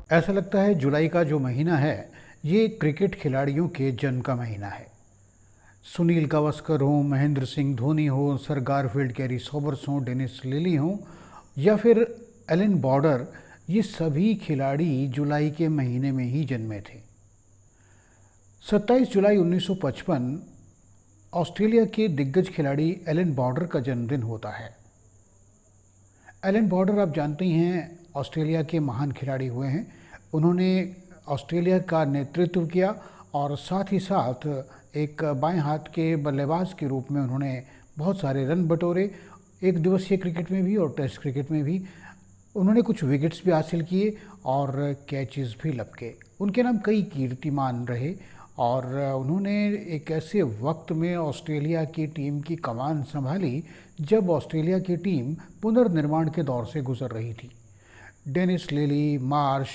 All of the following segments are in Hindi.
ऐसा लगता है जुलाई का जो महीना है ये क्रिकेट खिलाड़ियों के जन्म का महीना है। सुनील गावस्कर हो, महेंद्र सिंह धोनी हो, सर गारफील्ड, गैरी सोबर्स हो, डेनिस लिली हो या फिर एलन बॉर्डर, ये सभी खिलाड़ी जुलाई के महीने में ही जन्मे थे। 27 जुलाई 1955 ऑस्ट्रेलिया के दिग्गज खिलाड़ी एलन बॉर्डर का जन्मदिन होता है। एलन बॉर्डर आप जानते ही हैं, ऑस्ट्रेलिया के महान खिलाड़ी हुए हैं। उन्होंने ऑस्ट्रेलिया का नेतृत्व किया और साथ ही साथ एक बाएं हाथ के बल्लेबाज के रूप में उन्होंने बहुत सारे रन बटोरे, एक दिवसीय क्रिकेट में भी और टेस्ट क्रिकेट में भी। उन्होंने कुछ विकेट्स भी हासिल किए और कैचेस भी लपके। उनके नाम कई कीर्तिमान रहे और उन्होंने एक ऐसे वक्त में ऑस्ट्रेलिया की टीम की कमान संभाली जब ऑस्ट्रेलिया की टीम पुनर्निर्माण के दौर से गुजर रही थी। Dennis Lillee, Marsh,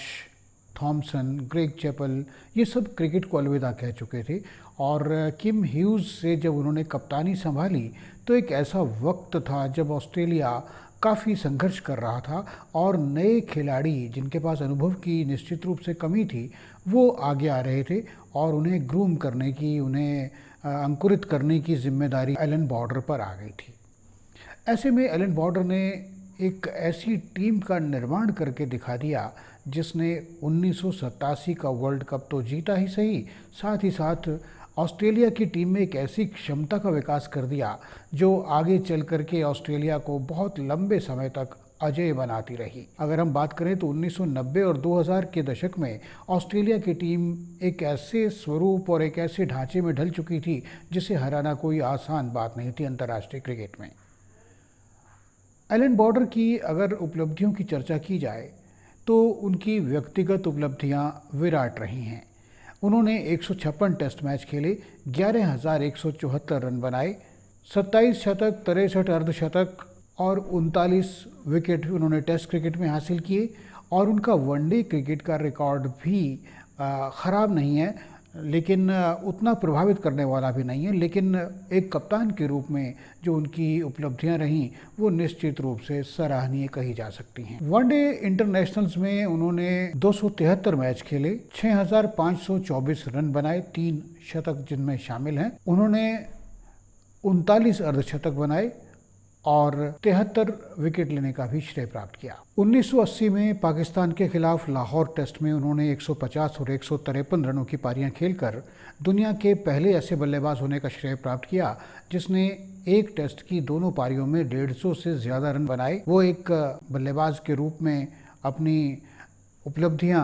Thomson, Greg Chappell, ये सब क्रिकेट को अलविदा कह चुके थे और किम ह्यूज से जब उन्होंने कप्तानी संभाली तो एक ऐसा वक्त था जब ऑस्ट्रेलिया काफ़ी संघर्ष कर रहा था और नए खिलाड़ी जिनके पास अनुभव की निश्चित रूप से कमी थी वो आगे आ रहे थे और उन्हें ग्रूम करने की, उन्हें अंकुरित करने की जिम्मेदारी एलन बॉर्डर पर आ गई थी। ऐसे में एलन बॉर्डर ने एक ऐसी टीम का निर्माण करके दिखा दिया जिसने 1987 का वर्ल्ड कप तो जीता ही सही, साथ ही साथ ऑस्ट्रेलिया की टीम में एक ऐसी क्षमता का विकास कर दिया जो आगे चल करके ऑस्ट्रेलिया को बहुत लंबे समय तक अजेय बनाती रही। अगर हम बात करें तो 1990 और 2000 के दशक में ऑस्ट्रेलिया की टीम एक ऐसे स्वरूप और एक ऐसे ढांचे में ढल चुकी थी जिसे हराना कोई आसान बात नहीं थी अंतर्राष्ट्रीय क्रिकेट में। एलन बॉर्डर की अगर उपलब्धियों की चर्चा की जाए तो उनकी व्यक्तिगत उपलब्धियां विराट रही हैं। उन्होंने 156 टेस्ट मैच खेले, 11,174 रन बनाए, 27 शतक, 63 अर्धशतक और 39 विकेट भी उन्होंने टेस्ट क्रिकेट में हासिल किए और उनका वनडे क्रिकेट का रिकॉर्ड भी ख़राब नहीं है, लेकिन उतना प्रभावित करने वाला भी नहीं है। लेकिन एक कप्तान के रूप में जो उनकी उपलब्धियां रहीं वो निश्चित रूप से सराहनीय कही जा सकती हैं। वनडे इंटरनेशनल्स में उन्होंने 273 मैच खेले, 6,524 रन बनाए, 3 शतक जिनमें शामिल हैं। उन्होंने 39 अर्धशतक बनाए और 73 विकेट लेने का भी श्रेय प्राप्त किया। 1980 में पाकिस्तान के खिलाफ लाहौर टेस्ट में उन्होंने 150 और 153 रनों की पारियां खेलकर दुनिया के पहले ऐसे बल्लेबाज होने का श्रेय प्राप्त किया जिसने एक टेस्ट की दोनों पारियों में 150 से ज़्यादा रन बनाए। वो एक बल्लेबाज के रूप में अपनी उपलब्धियां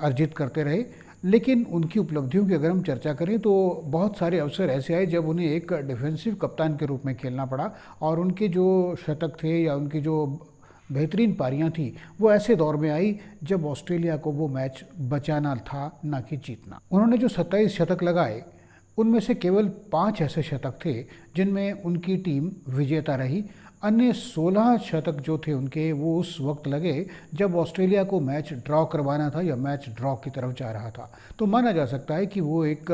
अर्जित करते रहे, लेकिन उनकी उपलब्धियों की अगर हम चर्चा करें तो बहुत सारे अवसर ऐसे आए जब उन्हें एक डिफेंसिव कप्तान के रूप में खेलना पड़ा और उनके जो शतक थे या उनकी जो बेहतरीन पारियां थी वो ऐसे दौर में आई जब ऑस्ट्रेलिया को वो मैच बचाना था, ना कि जीतना। उन्होंने जो 27 शतक लगाए उनमें से केवल 5 ऐसे शतक थे जिनमें उनकी टीम विजेता रही। अन्य 16 शतक जो थे उनके वो उस वक्त लगे जब ऑस्ट्रेलिया को मैच ड्रॉ करवाना था या मैच ड्रॉ की तरफ जा रहा था। तो माना जा सकता है कि वो एक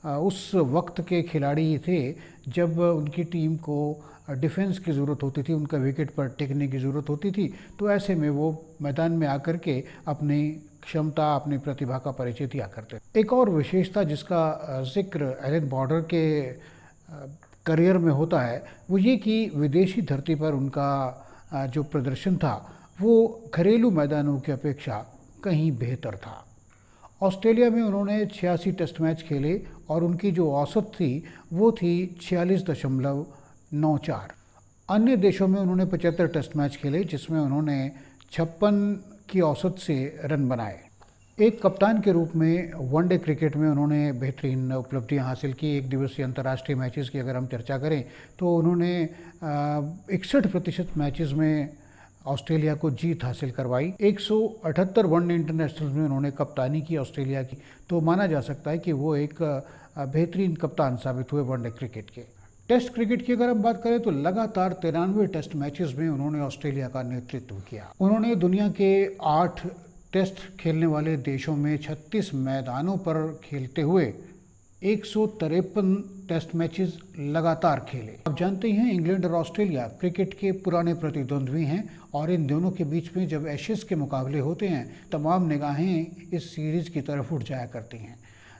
उस वक्त के खिलाड़ी थे जब उनकी टीम को डिफेंस की ज़रूरत होती थी, उनका विकेट पर टिकने की ज़रूरत होती थी। तो ऐसे में वो मैदान में आकर के अपनी क्षमता, अपनी प्रतिभा का परिचय दिया करते। एक और विशेषता जिसका जिक्र एलन बॉर्डर के करियर में होता है वो ये कि विदेशी धरती पर उनका जो प्रदर्शन था वो घरेलू मैदानों की अपेक्षा कहीं बेहतर था। ऑस्ट्रेलिया में उन्होंने 86 टेस्ट मैच खेले और उनकी जो औसत थी वो थी 46.94। अन्य देशों में उन्होंने 75 टेस्ट मैच खेले जिसमें उन्होंने 56 की औसत से रन बनाए। एक कप्तान के रूप में वनडे क्रिकेट में उन्होंने बेहतरीन उपलब्धियां हासिल की। एक दिवसीय अंतर्राष्ट्रीय मैचेस की अगर हम चर्चा करें तो उन्होंने 61% मैचेस में ऑस्ट्रेलिया को जीत हासिल करवाई। 178 वनडे इंटरनेशनल में उन्होंने कप्तानी की ऑस्ट्रेलिया की। तो माना जा सकता है कि वो एक बेहतरीन कप्तान साबित हुए वनडे क्रिकेट के। टेस्ट क्रिकेट की अगर हम बात करें तो लगातार 93 टेस्ट मैचेस में उन्होंने ऑस्ट्रेलिया का नेतृत्व किया। उन्होंने दुनिया के 8 टेस्ट खेलने वाले देशों में 36 मैदानों पर खेलते हुए 153 टेस्ट मैचेस लगातार खेले। आप जानते हैं इंग्लैंड और ऑस्ट्रेलिया क्रिकेट के पुराने प्रतिद्वंद्वी हैं और इन दोनों के बीच में जब एशेज के मुकाबले होते हैं तमाम निगाहें इस सीरीज़ की तरफ उठ जाया करती हैं।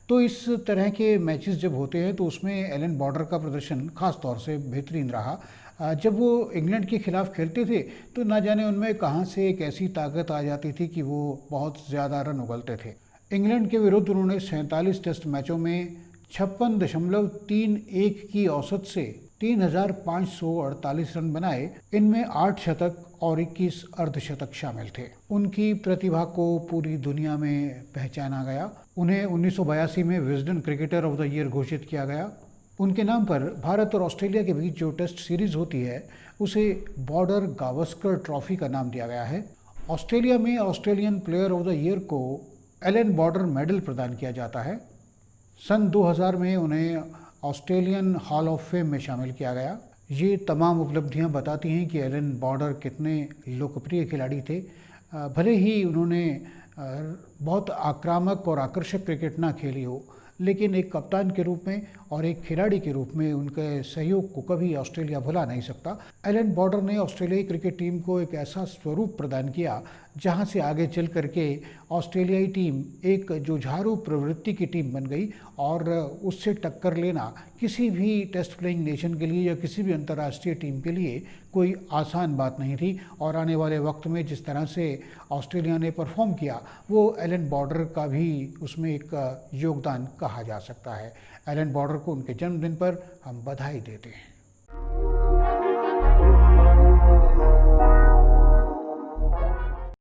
तो इस तरह के मैचेस जब होते हैं तो उसमें एलन बॉर्डर का प्रदर्शन खास तौर से बेहतरीन रहा। जब वो इंग्लैंड के खिलाफ खेलते थे तो ना जाने उनमें कहाँ से एक ऐसी ताकत आ जाती थी कि वो बहुत ज़्यादा रन उगलते थे। इंग्लैंड के विरुद्ध उन्होंने 47 टेस्ट मैचों में 56.31 की औसत से 3,548 रन बनाए। इनमें 8 शतक और 21 अर्धशतक शामिल थे। उनकी प्रतिभा को पूरी दुनिया में पहचाना गया। उन्हें 1982 में Wisden cricketer of the year घोषित किया गया। उनके नाम पर भारत और ऑस्ट्रेलिया के बीच जो टेस्ट सीरीज होती है उसे बॉर्डर गावस्कर ट्रॉफी का नाम दिया गया है। ऑस्ट्रेलिया में Australian player of the year को एलन बॉर्डर मेडल प्रदान किया जाता है। सन 2000 में उन्हें ऑस्ट्रेलियन हॉल ऑफ फेम में शामिल किया गया। ये तमाम उपलब्धियां बताती हैं कि एलन बॉर्डर कितने लोकप्रिय खिलाड़ी थे। भले ही उन्होंने बहुत आक्रामक और आकर्षक क्रिकेट ना खेली हो, लेकिन एक कप्तान के रूप में और एक खिलाड़ी के रूप में उनके सहयोग को कभी ऑस्ट्रेलिया भुला नहीं सकता। एलन बॉर्डर ने ऑस्ट्रेलियाई क्रिकेट टीम को एक ऐसा स्वरूप प्रदान किया जहां से आगे चल करके ऑस्ट्रेलियाई टीम एक जुझारू प्रवृत्ति की टीम बन गई और उससे टक्कर लेना किसी भी टेस्ट प्लेइंग नेशन के लिए या किसी भी अंतर्राष्ट्रीय टीम के लिए कोई आसान बात नहीं थी। और आने वाले वक्त में जिस तरह से ऑस्ट्रेलिया ने परफॉर्म किया वो एलन बॉर्डर का भी उसमें एक योगदान कहा जा सकता है। एलन बॉर्डर को उनके जन्मदिन पर हम बधाई देते हैं।